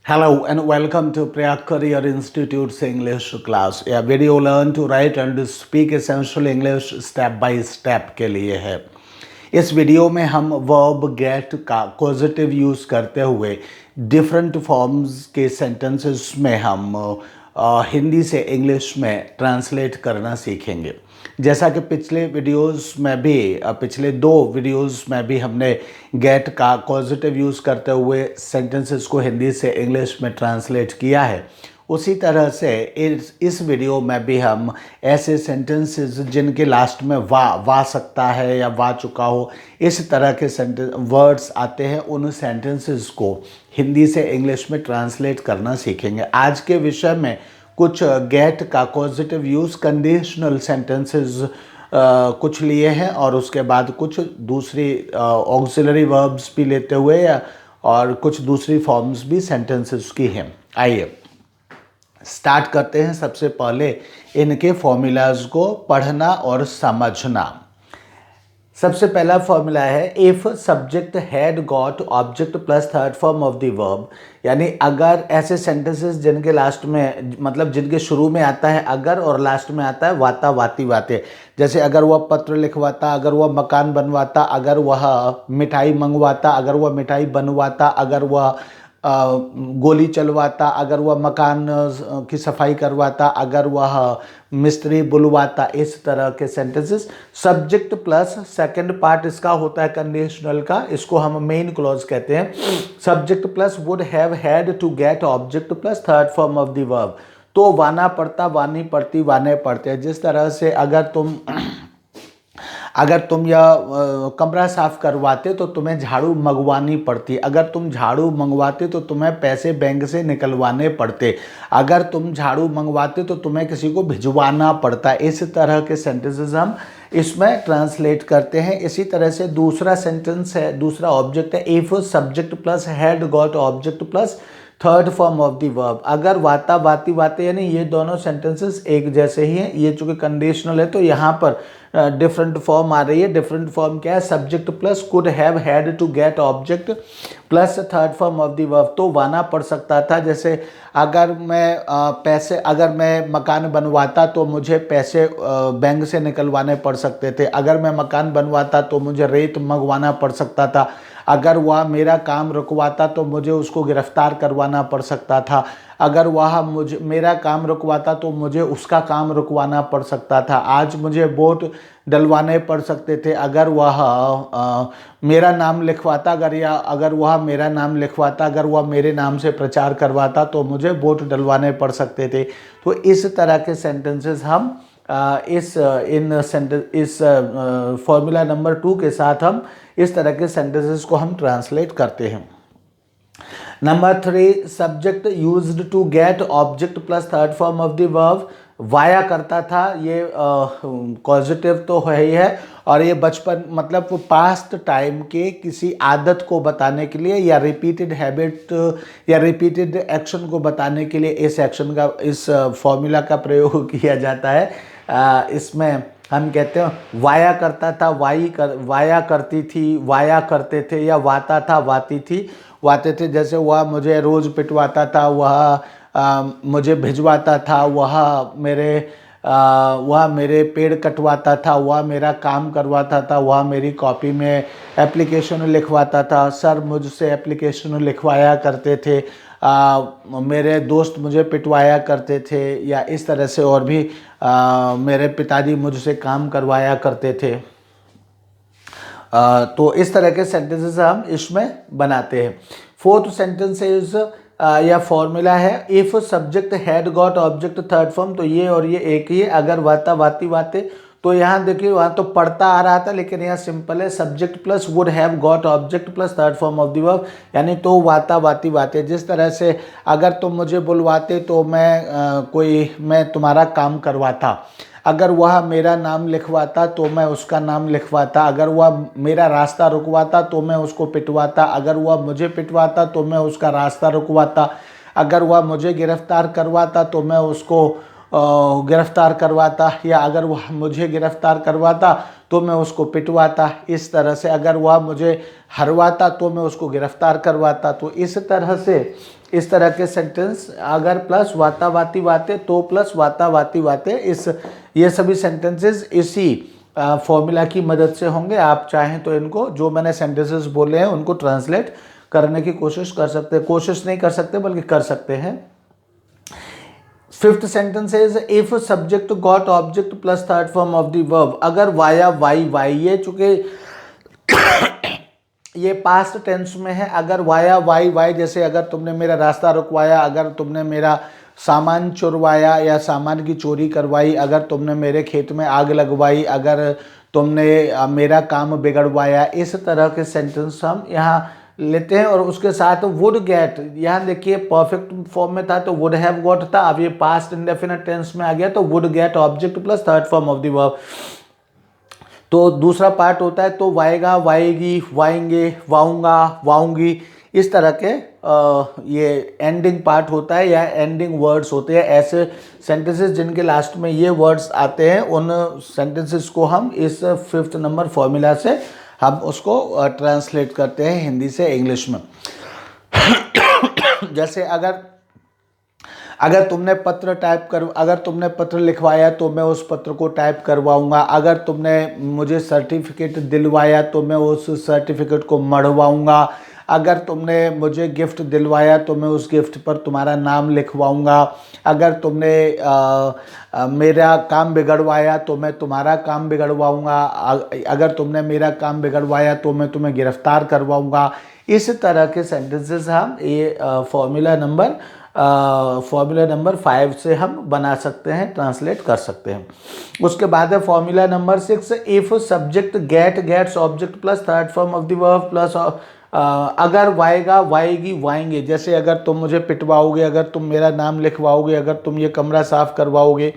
Hello and welcome to Priya Career Institute's English class. यह video learn to write and speak essential English step by step के लिए है। इस वीडियो में हम वर्ब गेट का पॉजिटिव यूज़ करते हुए डिफरेंट फॉर्म्स के सेंटेंसेस में हम हिंदी से इंग्लिश में ट्रांसलेट करना सीखेंगे। जैसा कि पिछले दो वीडियोस में भी हमने गेट का पॉजिटिव यूज़ करते हुए सेंटेंसेस को हिंदी से इंग्लिश में ट्रांसलेट किया है, उसी तरह से इस वीडियो में भी हम ऐसे सेंटेंसेस जिनके लास्ट में वा सकता है या वा चुका हो, इस तरह के वर्ड्स आते हैं, उन सेंटेंसेस को हिंदी से इंग्लिश में ट्रांसलेट करना सीखेंगे। आज के विषय में कुछ गेट का पॉजिटिव यूज़ कंडीशनल सेंटेंसेस कुछ लिए हैं और उसके बाद कुछ दूसरी ऑक्सिलरी वर्ब्स भी लेते हुए और कुछ दूसरी फॉर्म्स भी सेंटेंसेस की हैं। आइए स्टार्ट करते हैं। सबसे पहले इनके फॉर्मूलाज को पढ़ना और समझना। सबसे पहला फॉर्मूला है if subject had got object plus third form of the verb, यानी अगर ऐसे सेंटेंसेस जिनके लास्ट में मतलब जिनके शुरू में आता है अगर और लास्ट में आता है वाता वाती वाते, जैसे अगर वह पत्र लिखवाता, अगर वह मकान बनवाता, अगर वह मिठाई मंगवाता, अगर वह मिठाई बनवाता, अगर वह गोली चलवाता, अगर वह मकान की सफाई करवाता, अगर वह मिस्त्री बुलवाता, इस तरह के sentences. Subject plus second part इसका होता है कंडीशनल का, इसको हम मेन क्लॉज कहते हैं। Subject plus would have had to get object plus third form of the verb, तो वाना पड़ता, वानी पड़ती, वाने पड़ते। जिस तरह से अगर तुम यह कमरा साफ करवाते तो तुम्हें झाड़ू मंगवानी पड़ती, अगर तुम झाड़ू मंगवाते तो तुम्हें पैसे बैंक से निकलवाने पड़ते, अगर तुम झाड़ू मंगवाते तो तुम्हें किसी को भिजवाना पड़ता। इस तरह के सेंटेंसेस हम इसमें ट्रांसलेट करते हैं। इसी तरह से दूसरा सेंटेंस है, दूसरा ऑब्जेक्ट है if subject plus had got object plus third form of the verb. अगर वाता वाती वाते, यानी ये दोनों सेंटेंसेस एक जैसे ही हैं, ये चूंकि कंडीशनल है तो यहाँ पर डिफरेंट फॉर्म आ रही है। डिफरेंट फॉर्म क्या है? Subject plus could have had to get object plus third form of the verb, तो वाना पड़ सकता था। जैसे अगर मैं मकान बनवाता तो मुझे पैसे बैंक से निकलवाने पड़ सकते थे, अगर मैं मकान बनवाता तो मुझे रेत मंगवाना पड़ सकता था, अगर वह मेरा काम रुकवाता तो मुझे उसको गिरफ्तार करवाना पड़ सकता था, अगर वह मेरा काम रुकवाता तो मुझे उसका काम रुकवाना पड़ सकता था, आज मुझे वोट डलवाने पड़ सकते थे, अगर वह मेरा नाम लिखवाता, अगर वह मेरा नाम लिखवाता, अगर वह मेरे नाम से प्रचार करवाता तो मुझे वोट डलवाने पड़ सकते थे। तो इस तरह के सेंटेंसेस हम इस फॉर्मूला नंबर 2 के साथ हम इस तरह के सेंटेंसेस को हम ट्रांसलेट करते हैं। Number 3, subject used to get object plus third form of the verb, वाया करता था। ये पॉजिटिव तो है ही है, और ये बचपन मतलब पास्ट टाइम के किसी आदत को बताने के लिए या रिपीटेड हैबिट या रिपीटेड एक्शन को बताने के लिए इस फॉर्मूला का प्रयोग किया जाता है। इसमें हम कहते हैं वाया करता था, वाया करती थी, वाया करते थे, या वाता था, वाती थी, वाते थे। जैसे वह मुझे रोज़ पिटवाता था, वह मुझे भिजवाता था, वह मेरे पेड़ कटवाता था, वह मेरा काम करवाता था, वह मेरी कॉपी में एप्लीकेशन लिखवाता था, सर मुझसे एप्लीकेशन लिखवाया करते थे, मेरे दोस्त मुझे पिटवाया करते थे, या इस तरह से और भी मेरे पिताजी मुझसे काम करवाया करते थे। तो इस तरह के सेंटेंसेस हम इसमें बनाते हैं। फोर्थ सेंटेंस इज या फॉर्मूला है if subject had got object third form, तो ये और ये एक ही है। अगर वाता वाती वाते, तो यहाँ देखिए वहाँ तो पढ़ता आ रहा था, लेकिन यहाँ सिंपल है subject plus would have got object plus third form of the verb, यानी तो वाता वाती वाते। जिस तरह से अगर तुम मुझे बुलवाते तो मैं तुम्हारा काम करवाता, अगर वह मेरा नाम लिखवाता तो मैं उसका नाम लिखवाता, अगर वह मेरा रास्ता रुकवाता तो मैं उसको पिटवाता, अगर वह मुझे पिटवाता तो मैं उसका रास्ता रुकवाता, अगर वह मुझे गिरफ्तार करवाता तो मैं उसको गिरफ्तार करवाता, या अगर वह मुझे गिरफ्तार करवाता तो मैं उसको पिटवाता। इस तरह से अगर वह मुझे हरवाता तो मैं उसको गिरफ्तार करवाता। तो इस तरह से इस तरह के सेंटेंस अगर प्लस वाता वाती वाते तो प्लस वाता वाती वाते, ये सभी सेंटेंसेस इसी फॉर्मूला की मदद से होंगे। आप चाहें तो इनको जो मैंने सेंटेंसेस बोले हैं उनको ट्रांसलेट करने की कोशिश कर सकते हैं, कोशिश नहीं कर सकते बल्कि कर सकते हैं। Fifth sentence is if subject got object plus third form of the verb. अगर वाया वाई वाई, ये चूंकि ये पास्ट टेंस में है, अगर वाया वाई वाई, जैसे अगर तुमने मेरा रास्ता रुकवाया, अगर तुमने मेरा सामान चुरवाया या सामान की चोरी करवाई, अगर तुमने मेरे खेत में आग लगवाई, अगर तुमने मेरा काम बिगड़वाया, इस तरह के सेंटेंस हम यहाँ लेते हैं। और उसके साथ वुड गेट, यहाँ देखिए परफेक्ट फॉर्म में था तो वुड हैव गॉट था, अब ये पास्ट इंडेफिनिट टेंस में आ गया तो would get object plus third form of the verb. तो दूसरा पार्ट होता है तो वाएगा वाएगी वाएंगे वाऊंगा वाऊंगी, इस तरह के ये एंडिंग पार्ट होता है या एंडिंग वर्ड्स होते हैं। ऐसे सेंटेंसेस जिनके लास्ट में ये वर्ड्स आते हैं उन सेंटेंसेस को हम इस फिफ्थ नंबर फॉर्मूला से हम उसको ट्रांसलेट करते हैं हिंदी से इंग्लिश में। जैसे अगर तुमने अगर तुमने पत्र लिखवाया तो मैं उस पत्र को टाइप करवाऊंगा। अगर तुमने मुझे सर्टिफिकेट दिलवाया तो मैं उस सर्टिफिकेट को मढ़वाऊंगा। अगर तुमने मुझे गिफ्ट दिलवाया तो मैं उस गिफ्ट पर तुम्हारा नाम लिखवाऊंगा। अगर तुमने मेरा काम बिगड़वाया तो मैं तुम्हारा काम बिगड़वाऊंगा। अगर तुमने मेरा काम बिगड़वाया तो मैं तुम्हें गिरफ्तार करवाऊंगा। इस तरह के सेंटेंसेस हम ये फॉर्मूला नंबर 5 से हम बना सकते हैं, ट्रांसलेट कर सकते हैं। उसके बाद है formula number 6, if subject gets object plus third form of the verb plus अगर वाएगा वाएगी वाएंगे। जैसे अगर तुम मुझे पिटवाओगे, अगर तुम मेरा नाम लिखवाओगे, अगर तुम ये कमरा साफ करवाओगे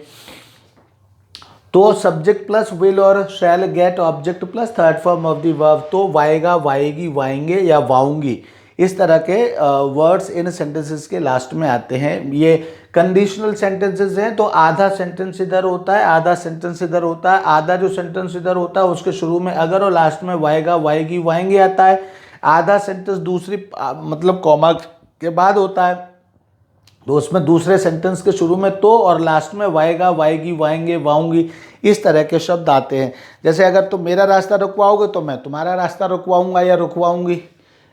तो सब्जेक्ट प्लस विल और शैल gate object plus third form of the verb. तो वाएगा वाएगी वाएंगे या वाऊंगी, इस तरह के वर्ड्स इन सेंटेंसेस के लास्ट में आते हैं। ये कंडीशनल सेंटेंसेस हैं तो आधा सेंटेंस इधर होता है आधा सेंटेंस इधर होता है। आधा जो सेंटेंस इधर होता है उसके शुरू में अगर और लास्ट में वाएगा वाएगी वाएंगे आता है। आधा सेंटेंस दूसरी मतलब कॉमा के बाद होता है तो उसमें दूसरे सेंटेंस के शुरू में तो और लास्ट में वाएगा वाएगी वाएंगे वाऊंगी, इस तरह के शब्द आते हैं। जैसे अगर तुम मेरा रास्ता रुकवाओगे तो मैं तुम्हारा रास्ता रुकवाऊंगा या रुकवाऊंगी,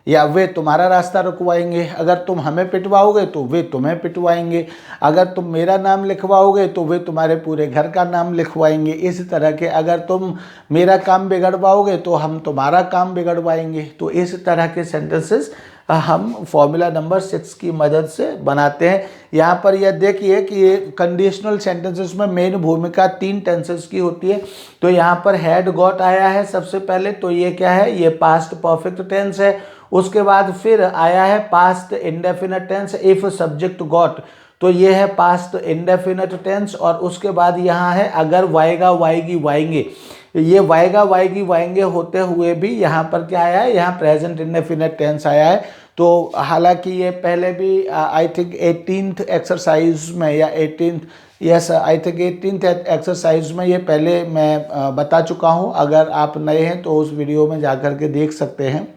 या वे तुम्हारा रास्ता रुकवाएंगे। अगर तुम हमें पिटवाओगे तो वे तुम्हें पिटवाएंगे। अगर तुम मेरा नाम लिखवाओगे तो वे तुम्हारे पूरे घर का नाम लिखवाएंगे। इस तरह के अगर तुम मेरा काम बिगड़वाओगे तो हम तुम्हारा काम बिगड़वाएंगे। तो इस तरह के सेंटेंसेस हम फॉर्मूला नंबर 6 की मदद से बनाते हैं। यहाँ पर यह देखिए कि ये कंडीशनल सेंटेंसेस में मेन भूमिका 3 टेंसेस की होती है। तो यहाँ पर हैड गॉट आया है सबसे पहले, तो ये क्या है, ये पास्ट परफेक्ट टेंस है। उसके बाद फिर आया है past indefinite tense if subject got, तो ये है पास्ट इंडेफिनिट टेंस। और उसके बाद यहाँ है अगर वाएगा वाएगी वाएंगे। ये वाएगा वाएगी वाएंगे होते हुए भी यहाँ पर क्या आया है, यहाँ प्रेजेंट इंडेफिनिट टेंस आया है। तो हालांकि ये पहले भी आई थिंक 18th एक्सरसाइज में या 18th एक्सरसाइज में ये पहले मैं बता चुका हूँ। अगर आप नए हैं तो उस वीडियो में जाकर के देख सकते हैं।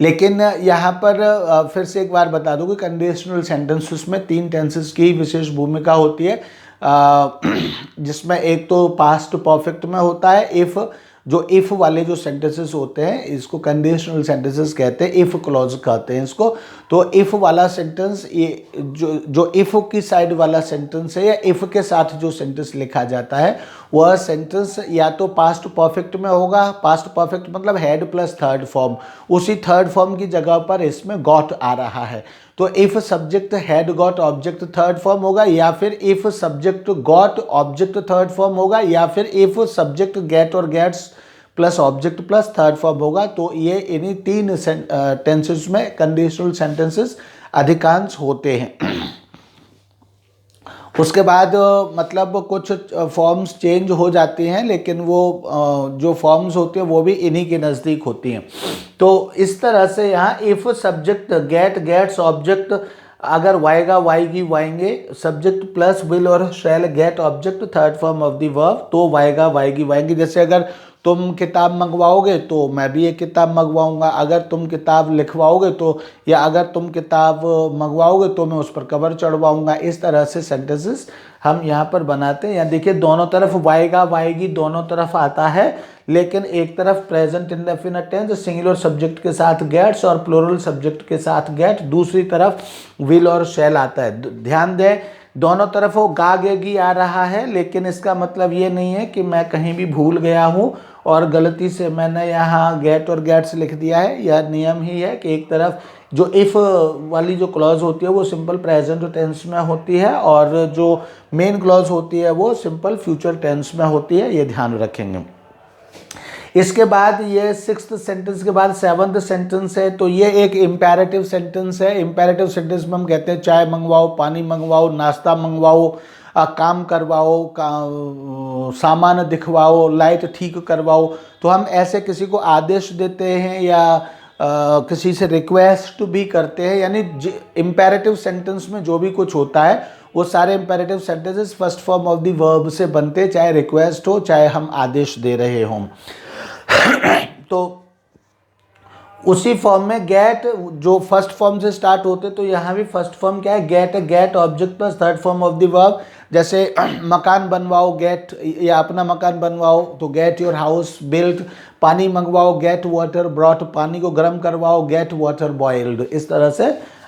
लेकिन यहाँ पर फिर से एक बार बता दूँ कि कंडीशनल सेंटेंसेस में 3 टेंसेस की विशेष भूमिका होती है, जिसमें एक तो पास्ट परफेक्ट में होता है इफ़, जो इफ़ वाले जो सेंटेंसेस होते हैं इसको कंडीशनल सेंटेंसेस कहते हैं, इफ़ क्लॉज कहते हैं इसको। तो इफ़ वाला सेंटेंस, ये जो इफ़ की साइड वाला सेंटेंस है या इफ़ के साथ जो सेंटेंस लिखा जाता है वह सेंटेंस या तो पास्ट परफेक्ट में होगा। पास्ट परफेक्ट मतलब हैड प्लस थर्ड फॉर्म, उसी थर्ड फॉर्म की जगह पर इसमें गॉट आ रहा है। तो if subject had got object third form होगा, या फिर if subject got object third form होगा, या फिर इफ़ सब्जेक्ट गेट और gets plus object plus third form होगा। तो ये इन्हीं 3 टेंसेस में कंडीशनल सेंटेंसेस अधिकांश होते हैं। उसके बाद मतलब कुछ फॉर्म्स चेंज हो जाती हैं, लेकिन वो जो फॉर्म्स होती हैं वो भी इन्हीं के नज़दीक होती हैं। तो इस तरह से यहाँ इफ़ सब्जेक्ट गेट्स ऑब्जेक्ट अगर वाएगा वाएगी वाएंगे, सब्जेक्ट प्लस विल और शैल gate object third form of the verb, तो वाएगा वाएगी वाएंगे। जैसे अगर तुम किताब मंगवाओगे तो मैं भी एक किताब मंगवाऊंगा, अगर तुम किताब लिखवाओगे तो, या अगर तुम किताब मंगवाओगे तो मैं उस पर कवर चढ़वाऊंगा। इस तरह से सेंटेंसेस हम यहाँ पर बनाते हैं। यहाँ देखिए दोनों तरफ वाएगा वाएगी दोनों तरफ आता है, लेकिन एक तरफ present indefinite tense singular subject के साथ गेट्स और प्लूरल सब्जेक्ट के साथ गेट, दूसरी तरफ विल और शैल आता है। ध्यान दें दोनों तरफ वो गागेगी आ रहा है, लेकिन इसका मतलब ये नहीं है कि मैं कहीं भी भूल गया हूँ और गलती से मैंने यहाँ गेट और गेट्स लिख दिया है। यह नियम ही है कि एक तरफ जो इफ़ वाली जो क्लॉज होती है वो सिंपल प्रेजेंट टेंस में होती है, और जो मेन क्लॉज होती है वो सिंपल फ्यूचर टेंस में होती है, ये ध्यान रखेंगे। इसके बाद ये सिक्स्थ सेंटेंस के बाद सेवंथ सेंटेंस है, तो ये एक इम्पेरेटिव सेंटेंस है। इम्पेरेटिव सेंटेंस में हम कहते हैं चाय मंगवाओ, पानी मंगवाओ, नाश्ता मंगवाओ, काम करवाओ, सामान दिखवाओ, लाइट ठीक करवाओ। तो हम ऐसे किसी को आदेश देते हैं या किसी से रिक्वेस्ट भी करते हैं, यानी इम्पेरेटिव सेंटेंस में जो भी कुछ होता है वो सारे imperative sentences first form of the verb से बनते, चाहे रिक्वेस्ट हो चाहे हम आदेश दे रहे हों। तो उसी फॉर्म में गेट जो फर्स्ट फॉर्म से स्टार्ट होते, तो यहाँ भी फर्स्ट फॉर्म क्या है, गेट है, get object plus third form of the verb. जैसे मकान बनवाओ गेट, या अपना मकान बनवाओ तो गेट योर हाउस बिल्ट, पानी मंगवाओ गेट वाटर ब्रॉट, पानी को गर्म करवाओ गेट वाटर बॉइल्ड। इस तरह से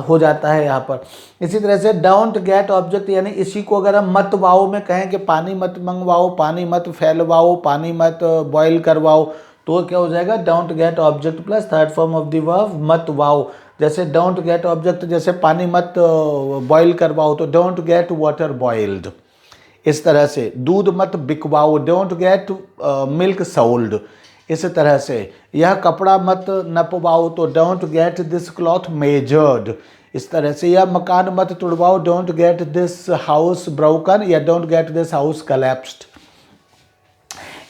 हो जाता है यहाँ पर। इसी तरह से डोंट गेट ऑब्जेक्ट, यानी इसी को अगर हम मत वाओ में कहें कि पानी मत मंगवाओ, पानी मत फैलवाओ, पानी मत बॉयल करवाओ, तो क्या हो जाएगा, don't get object plus third form of the verb मत वाओ। जैसे डोंट गेट ऑब्जेक्ट, जैसे पानी मत बॉयल करवाओ तो डोंट गेट वाटर बॉइल्ड। इस तरह से दूध मत बिकवाओ, डोंट गेट मिल्क सोल्ड। इस तरह से यह कपड़ा मत नपवाओ तो don't get this cloth measured. इस तरह से यह मकान मत तोड़वाओ, don't get this house broken, या don't get this house collapsed.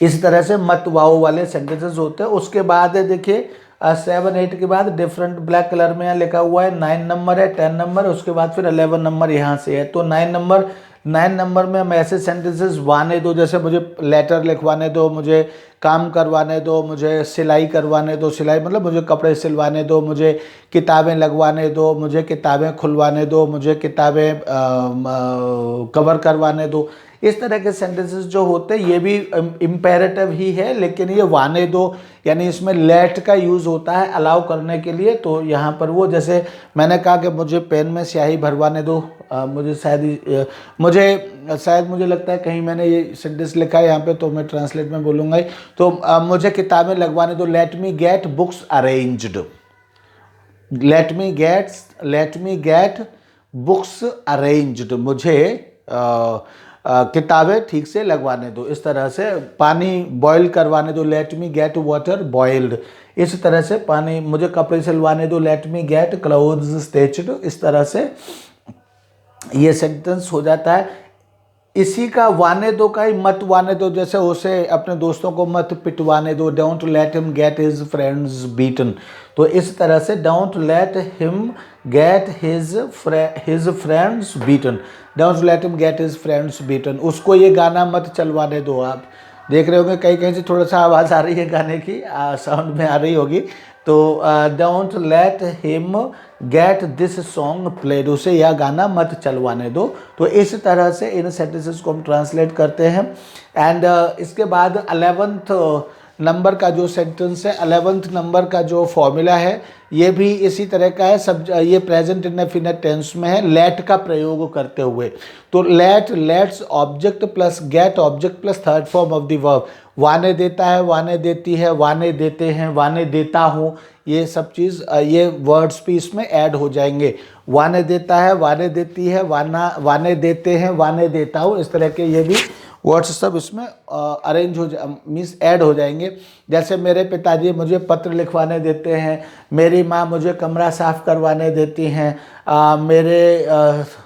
इस तरह से मत वाओ वाले सेंटेंसेस होते हैं। उसके बाद है देखिए 7 8 के बाद डिफरेंट ब्लैक कलर में यहाँ लिखा हुआ है 9 नंबर है, 10 नंबर, उसके बाद फिर 11 नंबर यहाँ से है। तो 9 नंबर में हम ऐसे सेंटेंसेस वाने दो, जैसे मुझे लेटर लिखवाने दो, मुझे काम करवाने दो, मुझे सिलाई करवाने दो, सिलाई मतलब मुझे कपड़े सिलवाने दो, मुझे किताबें लगवाने दो, मुझे किताबें खुलवाने दो, मुझे किताबें कवर करवाने दो। इस तरह के सेंटेंसेस जो होते हैं ये भी इम्पेरेटिव ही है, लेकिन ये वाने दो यानी इसमें लेट का यूज़ होता है अलाउ करने के लिए। तो यहाँ पर वो, जैसे मैंने कहा कि मुझे पेन में स्याही भरवाने दो, मुझे लगता है कहीं मैंने ये सेंटेंस लिखा है यहाँ पे, तो मैं ट्रांसलेट में बोलूँगा ही। तो मुझे किताबें लगवाने दो, let me gate books arranged, late me gate books arranged, मुझे किताबें ठीक से लगवाने दो। इस तरह से पानी बॉईल करवाने दो, let me get water boiled. इस तरह से पानी, मुझे कपड़े सिलवाने दो, let me gate clothes stitched. इस तरह से ये सेंटेंस हो जाता है। इसी का वाने दो का ही मत वाने दो, जैसे उसे अपने दोस्तों को मत पिटवाने दो, don't let him get his friends beaten. तो इस तरह से don't let him get his friends beaten, don't let him get his friends beaten. उसको ये गाना मत चलवाने दो। आप देख रहे होंगे कहीं कहीं से थोड़ा सा आवाज़ आ रही है गाने की, साउंड में आ रही होगी। तो don't let him get this song played, उसे यह गाना मत चलवाने दो। तो इस तरह से इन सेंटेंसेस को हम ट्रांसलेट करते हैं। एंड इसके बाद 11th नंबर का जो सेंटेंस है, 11th नंबर का जो फॉर्मूला है, ये भी इसी तरह का है। ये प्रेजेंट इंडेफिनिट टेंस में है, लेट का प्रयोग करते हुए। तो let's object plus get object plus third form of the verb, वाने देता है, वाने देती है, वाने देते हैं, वाने देता हूँ, ये सब चीज़ ये वर्ड्स भी इसमें ऐड हो जाएंगे। वाने देता है, वाने देती है, वाने देते हैं, वाने देता हूँ, इस तरह के ये भी वर्ड्स सब इसमें अरेंज हो मीन्स ऐड हो जाएंगे। जैसे मेरे पिताजी मुझे पत्र लिखवाने देते हैं, मेरी माँ मुझे कमरा साफ़ करवाने देती हैं,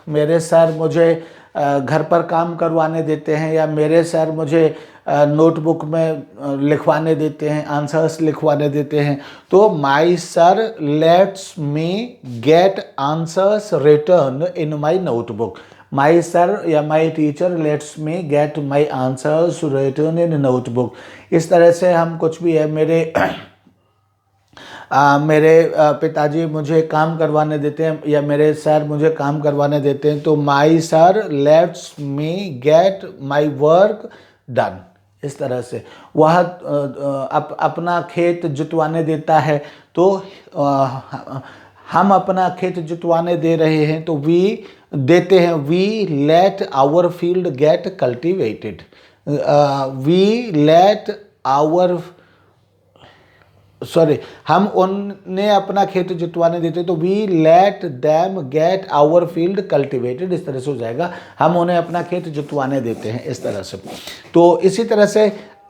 मेरे सर मुझे घर पर काम करवाने देते हैं, या मेरे सर मुझे नोटबुक में लिखवाने देते हैं, आंसर्स लिखवाने देते हैं। तो my sir lets me get answers return in my notebook. My sir या my teacher lets me get my answers return in notebook. इस तरह से हम कुछ भी है, मेरे पिताजी मुझे काम करवाने देते हैं या मेरे सर मुझे काम करवाने देते हैं, तो my sir lets me get my work done. इस तरह से वह अपना खेत जुतवाने देता है, तो हम अपना खेत जुतवाने दे रहे हैं, तो वी देते हैं, we let our field get cultivated. We let our हम उन्हें अपना खेत जुतवाने देते, तो we let them get our field cultivated. इस तरह से हो जाएगा, हम उन्हें अपना खेत जुतवाने देते हैं, इस तरह से। तो इसी तरह से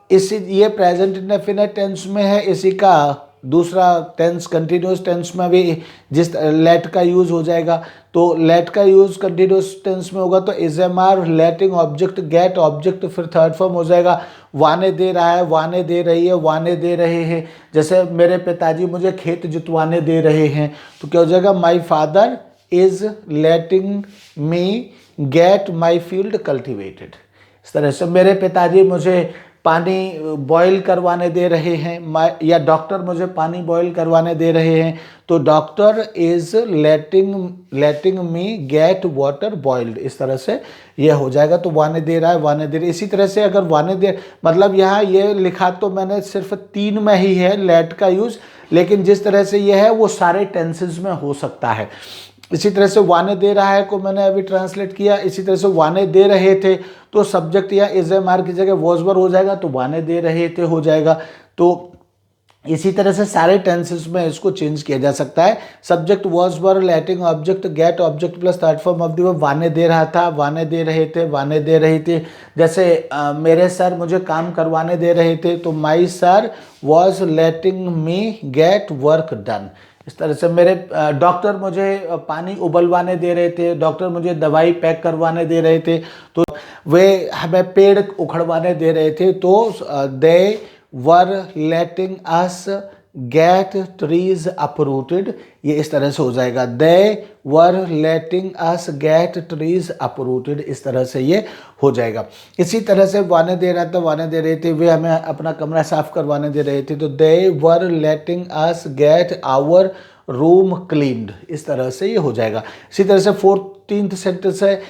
ये प्रेजेंट इंडेफिनिट टेंस में है। इसी का दूसरा टेंस कंटिन्यूस टेंस में भी जिस लेट का यूज़ हो जाएगा, तो लेट का यूज़ कंटिन्यूस टेंस में होगा तो is am are letting object get object, फिर थर्ड फॉर्म हो जाएगा वाने दे रहा है, वाने दे रही है, वाने दे रहे हैं। जैसे मेरे पिताजी मुझे खेत जुतवाने दे रहे हैं, तो क्या हो जाएगा, my father is letting me get my field cultivated. इस तरह से मेरे पिताजी मुझे पानी बॉईल करवाने दे रहे हैं, या डॉक्टर मुझे पानी बॉईल करवाने दे रहे हैं, तो doctor is letting me get water boiled. इस तरह से ये हो जाएगा। तो वाने दे रहा है, वाने दे रही। इसी तरह से अगर वाने दे, मतलब यहाँ ये लिखा तो मैंने सिर्फ 3 में ही है लेट का यूज़, लेकिन जिस तरह से ये है वो सारे टेंसेस में हो सकता है। इसी तरह से वाने दे रहा है को मैंने अभी ट्रांसलेट किया। इसी तरह से वाने दे रहे थे, तो सब्जेक्ट या इज एम आर की जगह वॉज वर हो जाएगा, तो वाने दे रहे थे हो जाएगा। तो इसी तरह से सारे टेंसेस में इसको चेंज किया जा सकता है। Subject was were letting object get object plus third form of the verb, वाने दे रहा था, वाने दे रहे थे, वाने दे रही थी। जैसे मेरे सर मुझे काम करवाने दे रहे थे, तो my sir was letting me get work done. इस तरह से मेरे डॉक्टर मुझे पानी उबलवाने दे रहे थे, डॉक्टर मुझे दवाई पैक करवाने दे रहे थे, तो वे हमें पेड़ उखड़वाने दे रहे थे, तो they were letting us gate trees uprooted. ये इस तरह से हो जाएगा, दे were letting us gate trees uprooted. इस तरह से ये हो जाएगा। इसी तरह से वाने दे रहा था, वाने दे रहे थे, वे हमें अपना कमरा साफ करवाने दे रहे थे, तो they were letting us get our room cleaned. इस तरह से ये हो जाएगा। इसी तरह से 14th सेंटेंस है,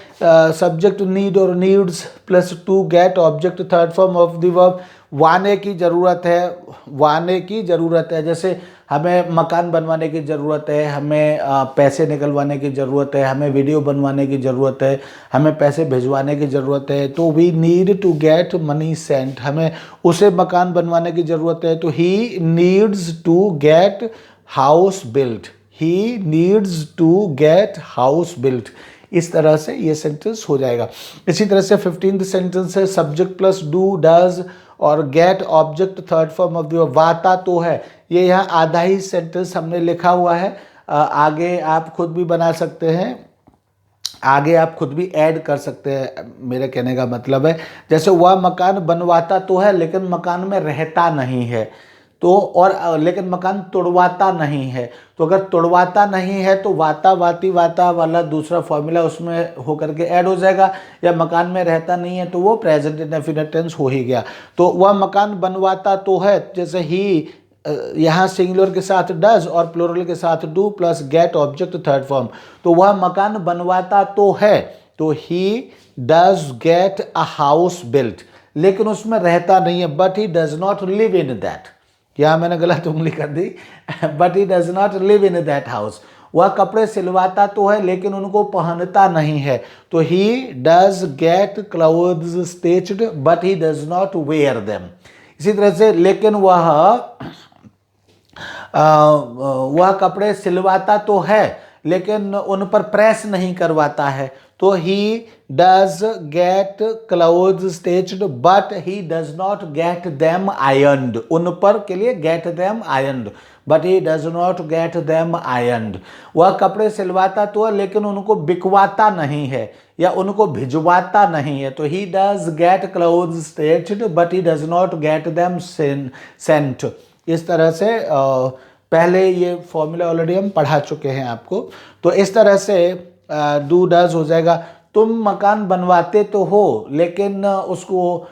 सब्जेक्ट नीड और needs plus to get object third form of the verb. वाने की ज़रूरत है, वाने की ज़रूरत है। जैसे हमें मकान बनवाने की ज़रूरत है, हमें पैसे निकलवाने की ज़रूरत है, हमें वीडियो बनवाने की ज़रूरत है, हमें पैसे भिजवाने की ज़रूरत है, तो we need to get money sent. हमें उसे मकान बनवाने की ज़रूरत है, तो he needs to get house built. He needs to get house built. इस तरह से ये सेंटेंस हो जाएगा। इसी तरह से 15th सेंटेंस है, सब्जेक्ट प्लस डू डज और get object third form of the verb. वाता तो है, ये यहाँ आधा ही सेंटेंस हमने लिखा हुआ है। आगे आप खुद भी बना सकते हैं, आगे आप खुद भी ऐड कर सकते हैं। मेरे कहने का मतलब है, जैसे वह मकान बनवाता तो है लेकिन मकान में रहता नहीं है, तो और लेकिन मकान तुड़वाता नहीं है। तो अगर तुड़वाता नहीं है तो वाता वाती वाता वाला दूसरा फॉर्मूला उसमें होकर के ऐड हो जाएगा। या मकान में रहता नहीं है तो वो प्रेजेंट इंडेफिनिट टेंस हो ही गया। तो वह मकान बनवाता तो है, जैसे ही यहाँ सिंगुलर के साथ डज और प्लूरल के साथ do plus get object third form, तो वह मकान बनवाता तो है, तो he does get a house built, लेकिन उसमें रहता नहीं है। But he does not live in that, यहाँ मैंने गलत उंगली कर दी, but he does not live in that house. वह कपड़े सिलवाता तो है लेकिन उनको पहनता नहीं है, तो he does get clothes stitched but he does not wear them. इसी तरह से लेकिन वह कपड़े सिलवाता तो है लेकिन उन पर प्रेस नहीं करवाता है। तो he does get clothes stitched but he does not get them ironed. उन पर के लिए get them ironed, but he does not get them ironed. वह कपड़े सिलवाता तो है लेकिन उनको बिकवाता नहीं है या उनको भिजवाता नहीं है। तो he does get clothes stitched but he does not get them sent. इस तरह से पहले ये फॉर्मूला ऑलरेडी हम पढ़ा चुके हैं आपको। तो इस तरह से डू डज हो जाएगा। तुम मकान बनवाते तो हो लेकिन उसको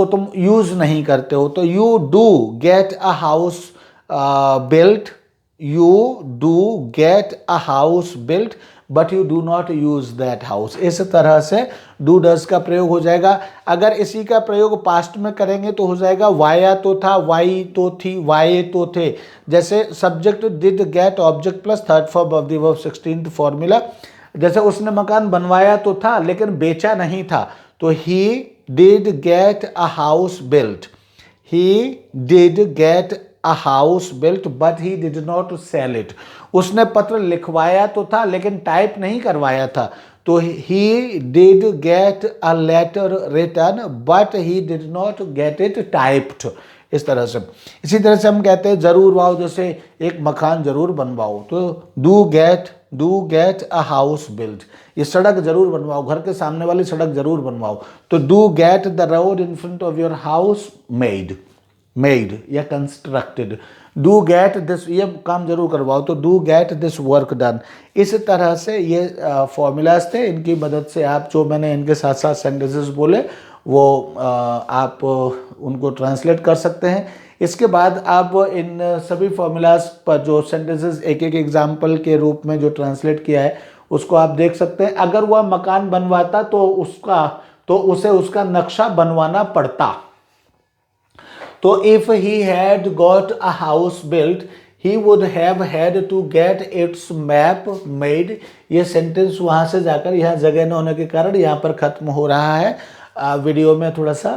तुम यूज नहीं करते हो। तो you do get a house built, you do get a house built but you do not use that house. इस तरह से डू डज का प्रयोग हो जाएगा। अगर इसी का प्रयोग पास्ट में करेंगे तो हो जाएगा वाया तो था, वाई तो थी, वाये तो थे। जैसे subject did get object plus third form of the verb 16th formula. जैसे उसने मकान बनवाया तो था लेकिन बेचा नहीं था। तो he did get a house built, he did get a house built but he did not sell it. उसने पत्र लिखवाया तो था लेकिन टाइप नहीं करवाया था। तो he did get a letter written but he did not get it typed. इस तरह से, इसी तरह से हम कहते हैं जरूर वाओ, जैसे एक मकान जरूर बनवाओ। तो do get a house built. ये सड़क जरूर बनवाओ, घर के सामने वाली सड़क जरूर बनवाओ। तो do get the road in front of your house made या कंस्ट्रक्टेड। डू गेट दिस, ये काम जरूर करवाओ। तो do get this work done. इस तरह से ये फॉर्मूलाज थे, इनकी मदद से आप जो मैंने इनके साथ साथ सेंटेंसेस बोले वो आप उनको ट्रांसलेट कर सकते हैं। इसके बाद आप इन सभी फॉर्मूलाज पर जो सेंटेंसेस एक एक एग्जाम्पल के रूप में जो ट्रांसलेट किया है उसको आप देख सकते हैं। अगर वह मकान बनवाता तो उसे उसका नक्शा बनवाना पड़ता। तो if he had got a house built he would have had to get its map made. ये सेंटेंस वहां से जाकर यहाँ जगह न होने के कारण यहाँ पर खत्म हो रहा है। वीडियो में थोड़ा सा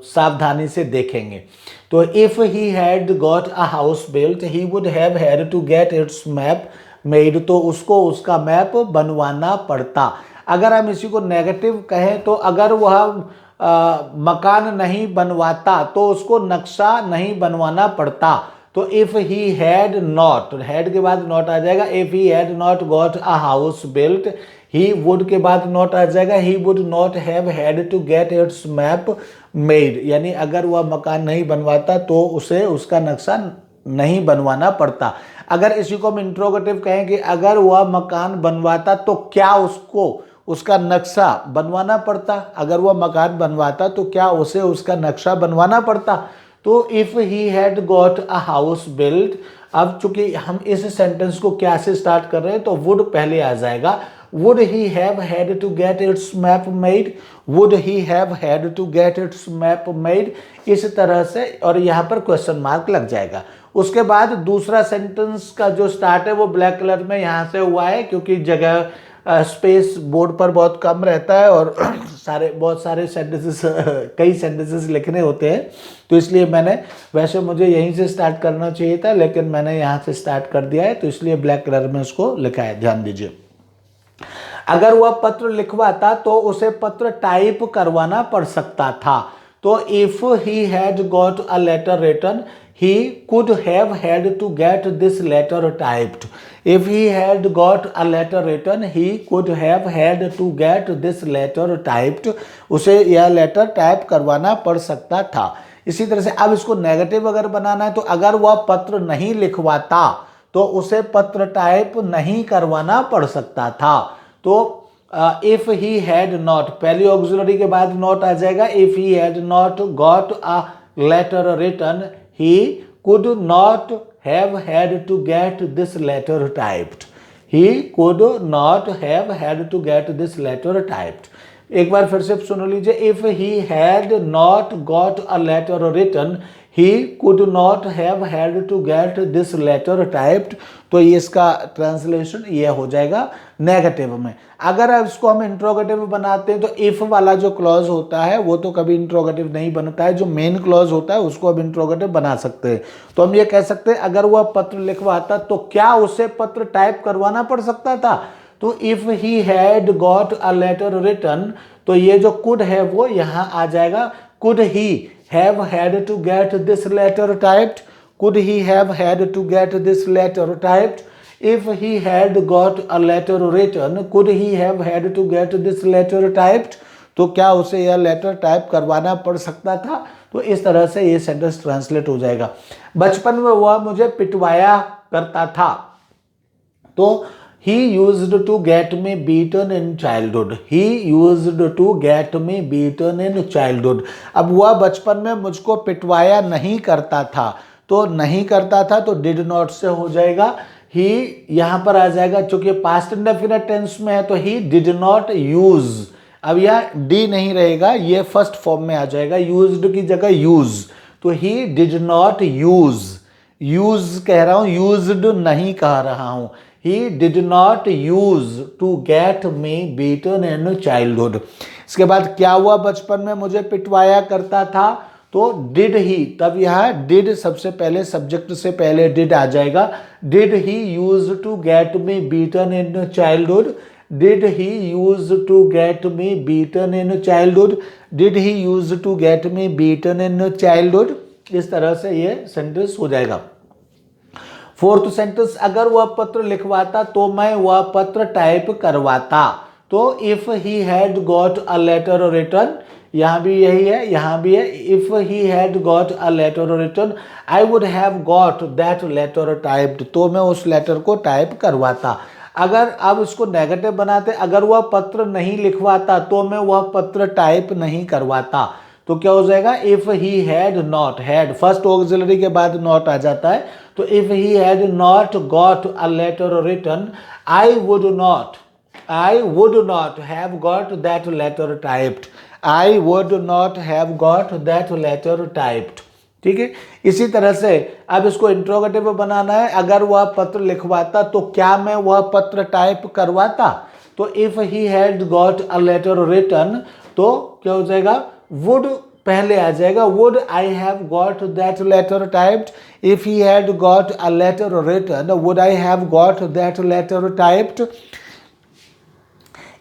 सावधानी से देखेंगे। तो if he had got a house built he would have had to get its map made. तो उसको उसका मैप बनवाना पड़ता। अगर हम इसी को नेगेटिव कहें तो अगर वह मकान नहीं बनवाता तो उसको नक्शा नहीं बनवाना पड़ता। तो if he had not, had के बाद नॉट आ जाएगा। If he had not got a house built, he would के बाद नॉट आ जाएगा। He would not have had to get its map made. यानी अगर वह मकान नहीं बनवाता तो उसे उसका नक्शा नहीं बनवाना पड़ता। अगर इसी को हम इंट्रोगेटिव कहें कि अगर वह मकान बनवाता तो क्या उसको उसका नक्शा बनवाना पड़ता। अगर वह मकान बनवाता तो क्या उसे उसका नक्शा बनवाना पड़ता। तो if he had got a house built, अब चूंकि हम इस सेंटेंस को क्या से स्टार्ट कर रहे हैं तो वुड पहले आ जाएगा। Would he have had to get its map made, would he have had to get its map made. इस तरह से, और यहाँ पर क्वेश्चन मार्क लग जाएगा। उसके बाद दूसरा सेंटेंस का जो स्टार्ट है वो ब्लैक कलर में यहाँ से हुआ है क्योंकि जगह स्पेस बोर्ड पर बहुत कम रहता है और बहुत सारे सेंटेंसेस कई सेंटेंसेस लिखने होते हैं। तो इसलिए मैंने, वैसे मुझे यहीं से स्टार्ट करना चाहिए था लेकिन मैंने यहाँ से स्टार्ट कर दिया है तो इसलिए ब्लैक कलर में उसको लिखा है, ध्यान दीजिए। अगर वह पत्र लिखवाता तो उसे पत्र टाइप करवाना पड़ सकता था। तो if he had got a letter written he could have had to get this letter typed. If he had got a letter written, he could have had to get this letter typed. उसे यह letter type करवाना पड़ सकता था। इसी तरह से अब इसको नेगेटिव अगर बनाना है तो अगर वह पत्र नहीं लिखवाता तो उसे पत्र टाइप नहीं करवाना पड़ सकता था। तो इफ ही हैड नॉट, पहली ऑक्सिलरी के बाद नॉट आ जाएगा। If he had not got a letter written he could not have had to get this letter typed. He could not have had to get this letter typed. एक बार फिर से सुन लीजिए। If he had not got a letter written, he could not have had to get this letter typed, तो ये इसका translation ये हो जाएगा नेगेटिव में। अगर अब इसको हम इंट्रोगेटिव बनाते हैं तो इफ वाला जो क्लॉज होता है वो तो कभी इंट्रोगेटिव नहीं बनता है, जो मेन क्लॉज होता है उसको अब इंट्रोगेटिव बना सकते हैं। तो हम ये कह सकते हैं अगर वह पत्र लिखवाता तो क्या उसे पत्र टाइप करवाना पड़ सकता था, तो if he had got a letter written, तो ये जो कुड है वो यहाँ आ जाएगा। Could he have had to get this letter typed, could he have had to get this letter typed. If he had got a letter written, could he have had to get this letter typed? तो क्या उसे यह letter type करवाना पड़ सकता था। तो इस तरह से ये सेंटेंस ट्रांसलेट हो जाएगा। बचपन में वह मुझे पिटवाया करता था, तो he used to get me beaten in childhood, he used to get me beaten in childhood। अब वह बचपन में मुझको पिटवाया नहीं करता था, तो नहीं करता था तो did not से हो जाएगा। ही यहाँ पर आ जाएगा, चूंकि पास्ट इंडेफिनिट टेंस में है तो ही डिड नॉट यूज। अब यह डी नहीं रहेगा, ये फर्स्ट फॉर्म में आ जाएगा, यूज्ड की जगह यूज, तो he did not use, use कह रहा हूं, यूज्ड नहीं कह रहा हूं। He did not use to get me beaten in childhood. इसके बाद क्या हुआ, बचपन में मुझे पिटवाया करता था, तो डिड ही, तब यहाँ डिड सबसे पहले सब्जेक्ट से पहले डिड आ जाएगा। Did he use to get me beaten in childhood, did he use to get me beaten in childhood, did he use to get me beaten in childhood. इस तरह से ये सेंटेंस हो जाएगा। फोर्थ सेंटेंस, अगर वह पत्र लिखवाता तो मैं वह पत्र टाइप करवाता। तो if he had got a letter written, यहाँ भी यही है, यहाँ भी है। If he had got a letter written I would have got that letter typed, तो मैं उस लेटर को टाइप करवाता। अगर अब इसको नेगेटिव बनाते, अगर वह पत्र नहीं लिखवाता तो मैं वह पत्र टाइप नहीं करवाता, तो क्या हो जाएगा, if he had not, had first auxiliary के बाद नॉट आ जाता है, तो if he had not got a letter written I would not have got that letter typed, I would not have got that letter typed। ठीक है, इसी तरह से अब इसको इंट्रोगेटिव बनाना है। अगर वह पत्र लिखवाता तो क्या मैं वह पत्र टाइप करवाता, तो if he had got a letter written, तो क्या हो जाएगा, वुड पहले आ जाएगा, would I have got that letter typed. If he had got a letter written would I have got that letter typed.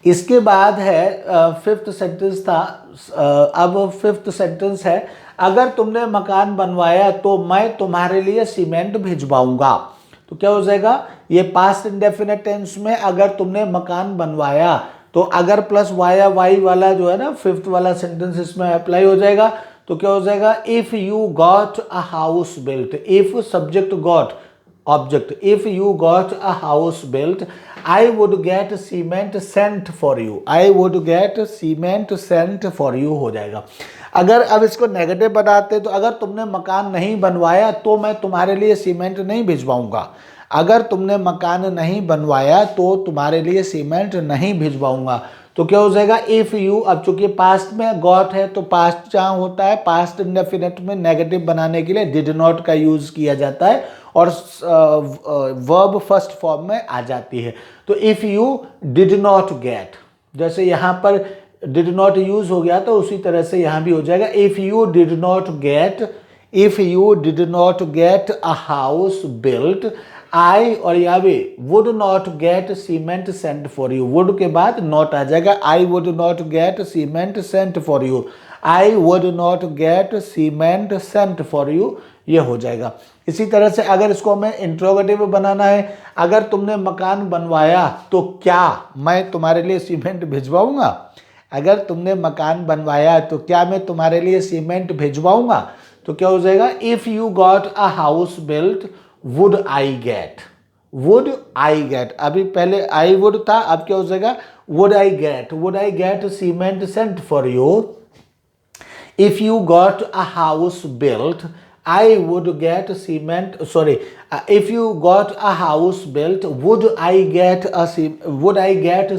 इसके बाद है फिफ्थ सेंटेंस था, अब फिफ्थ सेंटेंस है, अगर तुमने मकान बनवाया तो मैं तुम्हारे लिए सीमेंट भिजवाऊंगा। तो क्या हो जाएगा, ये पास्ट इंडेफिनिट टेंस में अगर तुमने मकान बनवाया, तो अगर प्लस वाया वाई वाला जो है ना फिफ्थ वाला सेंटेंस इसमें अप्लाई हो जाएगा। तो क्या हो जाएगा, if you got a house built, if subject got object, if you got a house built I would get cement sent for you, I would get cement sent for you हो जाएगा। अगर अब इसको नेगेटिव बनाते तो अगर तुमने मकान नहीं बनवाया तो मैं तुम्हारे लिए सीमेंट नहीं भिजवाऊंगा, अगर तुमने मकान नहीं बनवाया तो तुम्हारे लिए सीमेंट नहीं भिजवाऊंगा। तो क्या हो जाएगा, इफ यू, अब चूंकि पास्ट में गॉट है तो पास्ट जहाँ होता है पास्ट इंडेफिनिट में नेगेटिव बनाने के लिए डिड नॉट का यूज किया जाता है और वर्ब फर्स्ट फॉर्म में आ जाती है। तो if you did not gate, जैसे यहाँ पर डिड नॉट यूज हो गया तो उसी तरह से यहाँ भी हो जाएगा, if you did not gate, if you did not get a house built I, और यहाँ भी would not gate cement sent for you, would के बाद नॉट आ जाएगा, आई would not gate cement sent for you, I would not gate cement sent for you, ये हो जाएगा। इसी तरह से अगर इसको हमें इंट्रोगेटिव बनाना है, अगर तुमने मकान बनवाया तो क्या मैं तुम्हारे लिए सीमेंट भिजवाऊंगा, अगर तुमने मकान बनवाया तो क्या मैं तुम्हारे लिए सीमेंट भिजवाऊंगा। तो क्या हो जाएगा, if you got a house built would I get, would I get, अभी पहले आई वुड था, अब क्या हो जाएगा, would I get cement sent for you. If you got a house built I would get cement, sorry, if you got a house built, would I get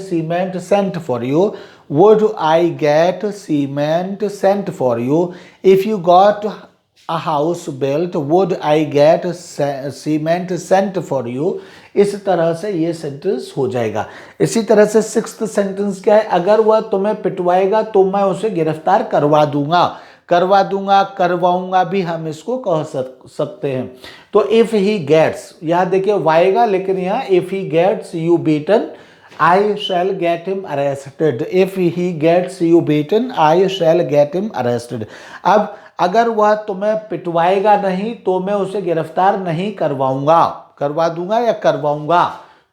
cement sent for you, would I get cement sent for you, if you got a house built, would I get cement sent for you। इस तरह से ये sentence हो जाएगा। इसी तरह से sixth sentence क्या है, अगर वह तुम्हें पिटवाएगा तो मैं उसे गिरफ्तार करवा दूंगा। करवा दूंगा, करवाऊंगा भी हम इसको कह सकते हैं। तो इफ ही गेट्स, यहां देखिए वाएगा, लेकिन यहां if he gets you beaten I shall get him arrested। If he gets you beaten, I shall get him arrested। अब अगर वह तुम्हें पिटवाएगा नहीं तो मैं उसे गिरफ्तार नहीं करवाऊंगा, करवा दूंगा या करवाऊंगा।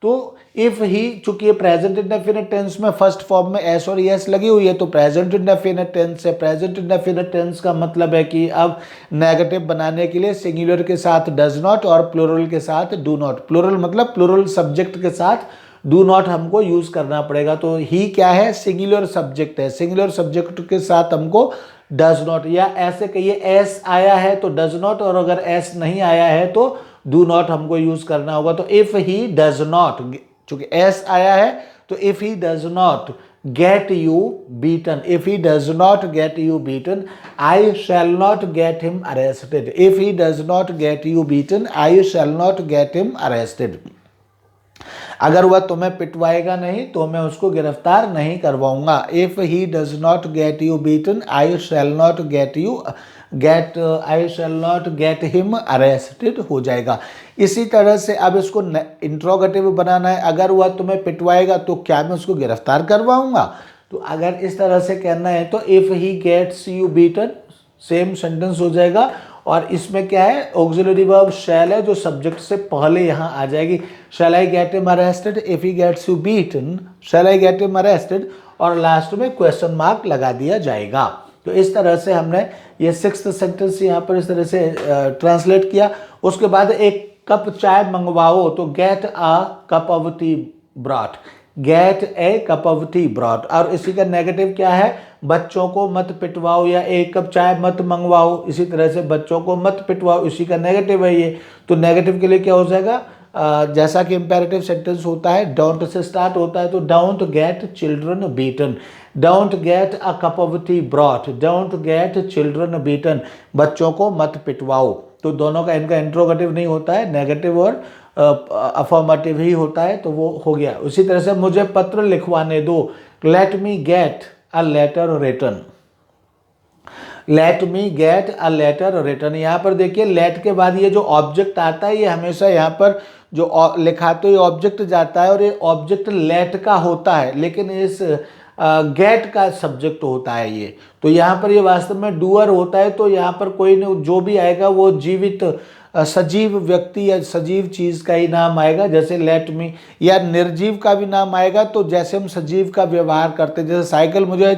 तो इफ ही, चूंकि ये प्रेजेंट इंडेफिनिट टेंस में फर्स्ट फॉर्म में एस और एस लगी हुई है, तो प्रेजेंट इंडेफिनिट टेंस है। प्रेजेंट इंडेफिनिट टेंस का मतलब है कि अब नेगेटिव बनाने के लिए सिंगुलर के साथ डज नॉट और प्लूरल के साथ डू नॉट। प्लूरल मतलब प्लूरल सब्जेक्ट के साथ डू नॉट हमको यूज करना पड़ेगा। तो ही क्या है, सिंगुलर सब्जेक्ट है, सिंगुलर सब्जेक्ट के साथ हमको डज नॉट, या ऐसे कहिए एस आया है तो डज नॉट, और अगर एस नहीं आया है तो डू नॉट हमको यूज करना होगा। तो इफ ही डज नॉट, चूंकि एस आया है तो if he does not get you beaten, if he does not get you beaten I shall not gate him arrested. If he does not get you beaten I shall not gate him arrested. अगर वह तुम्हें पिटवाएगा नहीं तो मैं उसको गिरफ्तार नहीं करवाऊंगा। If he does not get you beaten I shall not gate him arrested हो जाएगा। इसी तरह से अब इसको इंट्रोगेटिव बनाना है, अगर वह तुम्हें पिटवाएगा तो क्या मैं उसको गिरफ्तार करवाऊंगा। तो अगर इस तरह से कहना है तो if he gets you beaten, same sentence हो जाएगा। और इसमें क्या है, ऑक्सिलरी वर्ब शैल है जो सब्जेक्ट से पहले यहाँ आ जाएगी। Shall I get him arrested, if he gets you beaten shall I get him arrested, और लास्ट में क्वेश्चन मार्क लगा दिया जाएगा। तो इस तरह से हमने ये सिक्स्थ सेंटेंस यहाँ पर इस तरह से ट्रांसलेट किया। उसके बाद एक कप चाय मंगवाओ, तो get a cup of T brought, gate A cup of T brought. और इसी का नेगेटिव क्या है, बच्चों को मत पिटवाओ या एक कप चाय मत मंगवाओ। इसी तरह से बच्चों को मत पिटवाओ, इसी का नेगेटिव है ये। तो नेगेटिव के लिए क्या हो जाएगा, जैसा कि इंपेरेटिव सेंटेंस होता है डोंट से स्टार्ट होता है, तो don't gate children beaten, don't get a cup of T brought, don't get children beaten, बच्चों को मत पिटवाओ। तो दोनों का इनका इंट्रोगेटिव नहीं होता है, नेगेटिव और अफर्मेटिव ही होता है, तो वो हो गया। उसी तरह से मुझे पत्र लिखवाने दो, let me get a letter written, let me get a letter written. यहाँ पर देखिए लेट के बाद ये जो ऑब्जेक्ट आता है ये हमेशा यहाँ पर जो लिखा तो ये ऑब्जेक्ट जाता है और ये ऑब्जेक्ट लेट का होता है, लेकिन इस गेट का सब्जेक्ट होता है ये। तो यहाँ पर ये वास्तव में डूअर होता है। तो यहाँ पर कोई नहीं, जो भी आएगा वो जीवित सजीव व्यक्ति या सजीव चीज़ का ही नाम आएगा। जैसे लेट मी, या निर्जीव का भी नाम आएगा। तो जैसे हम सजीव का व्यवहार करते हैं, जैसे साइकिल मुझे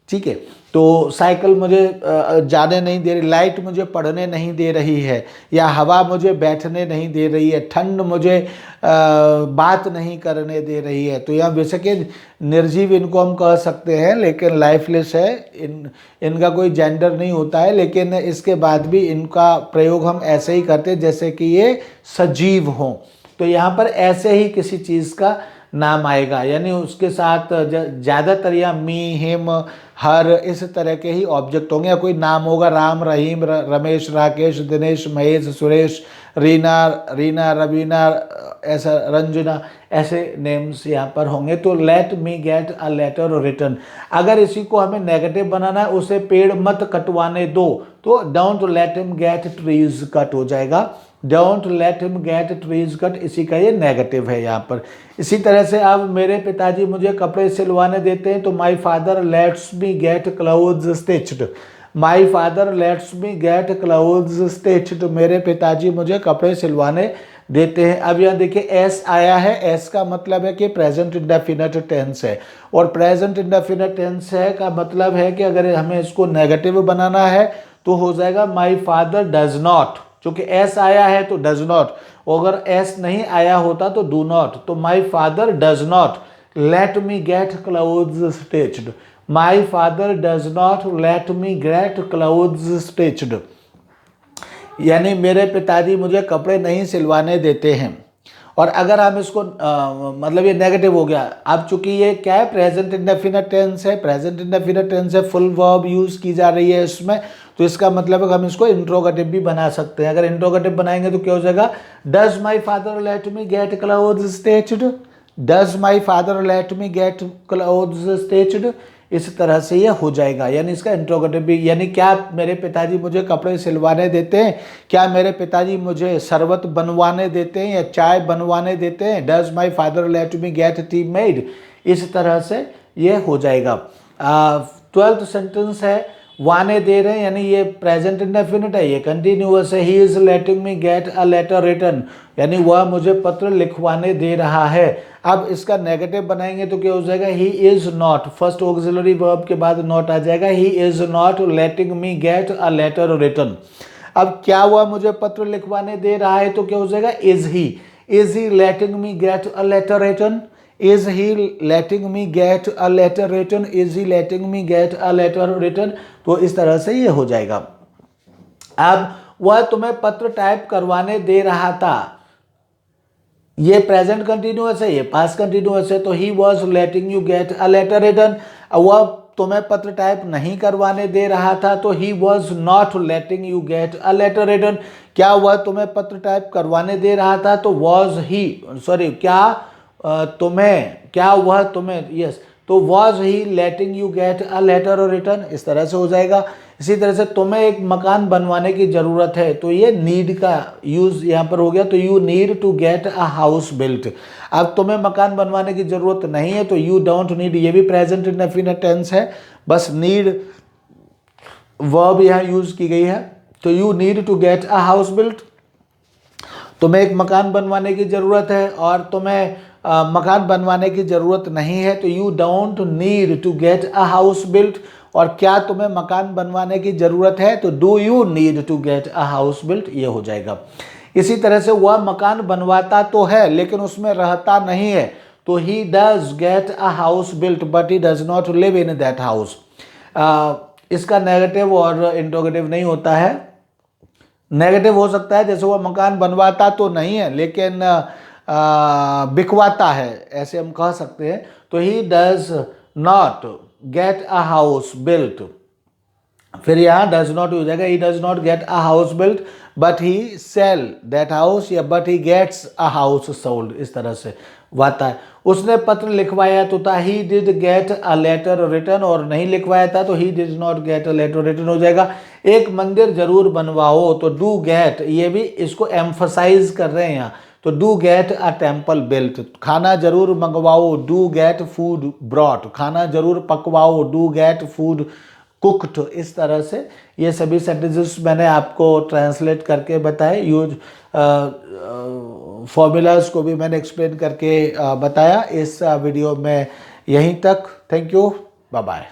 ठीक है, तो साइकिल मुझे जाने नहीं दे रही, लाइट मुझे पढ़ने नहीं दे रही है, या हवा मुझे बैठने नहीं दे रही है, ठंड मुझे बात नहीं करने दे रही है। तो यहाँ बेशक निर्जीव इनको हम कह सकते हैं, लेकिन लाइफलेस है, इनका कोई जेंडर नहीं होता है। लेकिन इसके बाद भी इनका प्रयोग हम ऐसे ही करते हैं जैसे कि ये सजीव हों। तो यहाँ पर ऐसे ही किसी चीज़ का नाम आएगा, यानी उसके साथ ज़्यादातर या मी, हिम, हर, इस तरह के ही ऑब्जेक्ट होंगे, या कोई नाम होगा, राम, रहीम, रमेश, राकेश, दिनेश, महेश, सुरेश, रीना, रवीना, ऐसा रंजना, ऐसे नेम्स यहाँ पर होंगे। तो let me get a letter written. अगर इसी को हमें नेगेटिव बनाना है, उसे पेड़ मत कटवाने दो, तो don't let him get trees cut हो जाएगा। Don't let him get trees cut, इसी का ये नेगेटिव है यहाँ पर। इसी तरह से अब मेरे पिताजी मुझे कपड़े सिलवाने देते हैं, तो my father let's me gate clothes stitched, my father let's me gate clothes stitched, मेरे पिताजी मुझे कपड़े सिलवाने देते हैं। अब यहाँ देखिए एस आया है, एस का मतलब है कि प्रेजेंट इंडेफिनिट टेंस है, और प्रेजेंट इंडेफिनिट टेंस है का मतलब है कि अगर हमें इसको नेगेटिव बनाना है तो हो जाएगा माई फादर डज नॉट, क्योंकि एस आया है तो डज नॉट, अगर एस नहीं आया होता तो डू नॉट। तो my father does not let me gate clothes stitched, my father does not let me gate clothes stitched, यानी मेरे पिताजी मुझे कपड़े नहीं सिलवाने देते हैं। और अगर हम इसको मतलब ये नेगेटिव हो गया, अब चूंकि ये क्या है, प्रेजेंट इंडेफिनिट टेंस है, प्रेजेंट इंडेफिनिट टेंस है, फुल वर्ब यूज की जा रही है इसमें, तो इसका मतलब है कि हम इसको इंट्रोगेटिव भी बना सकते हैं। अगर इंट्रोगेटिव बनाएंगे तो क्या हो जाएगा, does my father late me gate clothes stitched, does my father late me gate clothes stitched, इस तरह से ये हो जाएगा। यानी इसका इंट्रोगेटिव भी, यानी क्या मेरे पिताजी मुझे कपड़े सिलवाने देते हैं, क्या मेरे पिताजी मुझे शरबत बनवाने देते हैं या चाय बनवाने देते हैं, does my father late me gate T made, इस तरह से ये हो जाएगा। 12th सेंटेंस है, वाने दे रहे हैं, यानी ये प्रेजेंट इंडेफिनिट है, ये कंटिन्यूअस है। He is letting me get a letter written, यानी वह मुझे पत्र लिखवाने दे रहा है। अब इसका नेगेटिव बनाएंगे तो क्या हो जाएगा, he is not, first auxiliary verb के बाद नॉट आ जाएगा, he is not letting me get a letter written. अब क्या वह मुझे पत्र लिखवाने दे रहा है, तो क्या हो जाएगा, is he letting me get a letter written, is he letting me get a letter written, is he letting me get a letter written, तो इस तरह से ये हो जाएगा। अब वह तुम्हें पत्र टाइप करवाने दे रहा था, ये प्रेजेंट कंटिन्यूअस है, ये पास्ट कंटिन्यूअस है, तो he was letting you get a letter written. वह तुम्हें पत्र टाइप नहीं करवाने दे रहा था, तो he was not letting you get a letter written. क्या वह तुम्हें पत्र टाइप करवाने दे रहा था, तो वॉज ही, सॉरी, क्या वह तुम्हें, यस, तो was he letting you get a letter और रिटर्न, इस तरह से हो जाएगा। इसी तरह से तुम्हें एक मकान बनवाने की ज़रूरत है, तो ये नीड का यूज़ यहाँ पर हो गया, तो you need to get a house built. अब तुम्हें मकान बनवाने की ज़रूरत नहीं है, तो यू डोंट नीड, ये भी प्रेजेंट इंडेफिनिट टेंस है, बस नीड वर्ब यहाँ यूज़ की गई है, तो you need to get a house built. तुम्हें एक मकान बनवाने की ज़रूरत है और तुम्हें मकान बनवाने की ज़रूरत नहीं है, तो you don't need to get a house built. और क्या तुम्हें मकान बनवाने की ज़रूरत है, तो do you need to get a house built, ये हो जाएगा। इसी तरह से वह मकान बनवाता तो है लेकिन उसमें रहता नहीं है, तो he does get a house built but he does not live in that house. इसका नेगेटिव और इंट्रोगेटिव नहीं होता है। नेगेटिव हो सकता है, जैसे वो मकान बनवाता तो नहीं है लेकिन बिकवाता है, ऐसे हम कह सकते हैं। तो he does not get a house built, फिर यहाँ डज नॉट हो जाएगा, he does not get a house built but he sell that house, या but he gets a house sold, इस तरह से वाता है। उसने पत्र लिखवाया तो था, he did get a letter written, और नहीं लिखवाया था तो he did not get a letter written हो जाएगा। एक मंदिर जरूर बनवाओ, तो डू गेट, ये भी इसको एम्फसाइज कर रहे हैं यहाँ, तो do get a temple built. खाना जरूर मंगवाओ, डू गेट फूड ब्रॉट, खाना जरूर पकवाओ, डू गेट फूड कुक्ड। इस तरह से ये सभी सेंटेंसेस मैंने आपको ट्रांसलेट करके बताए, यूज फॉर्मूलाज को भी मैंने एक्सप्लेन करके बताया। इस वीडियो में यहीं तक, थैंक यू, बाय बाय।